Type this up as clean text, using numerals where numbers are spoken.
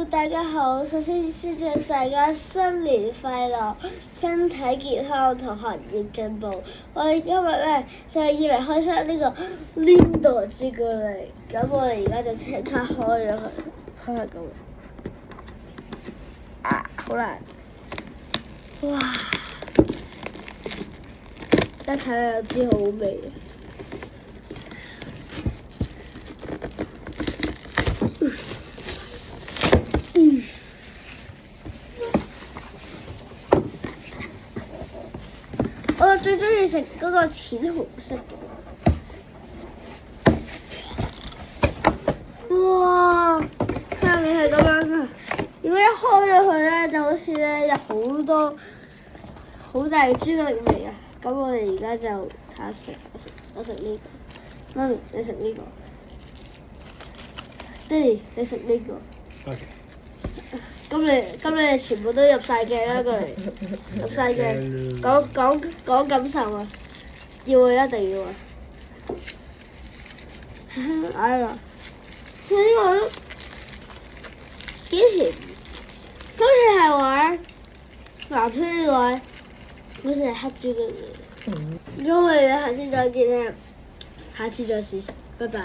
大家好，首先祝大家新年快樂，身體健康同學業進步。我哋今日咧就係要嚟開箱呢個 Lindor 朱古力，咁我哋而家就即刻開咗佢，開下咁。好難！哇！一睇就知好味。我最中意食嗰個淺紅色嘅。哇！下面係咁樣嘅。如果一開咗佢咧，就好似咧有好多好大朱古力味啊！咁我哋而家就睇下食，我食呢個，媽咪你食呢個，爹哋你食呢個。OK。咁你哋全部都入晒鏡啦，過嚟入晒鏡，講感受啊！要啊，一定要啊！哎呀，呢個都幾甜，好似係話藍色呢個，好似係黑朱古力。咁我哋下次再見啦，下次再試食，拜拜。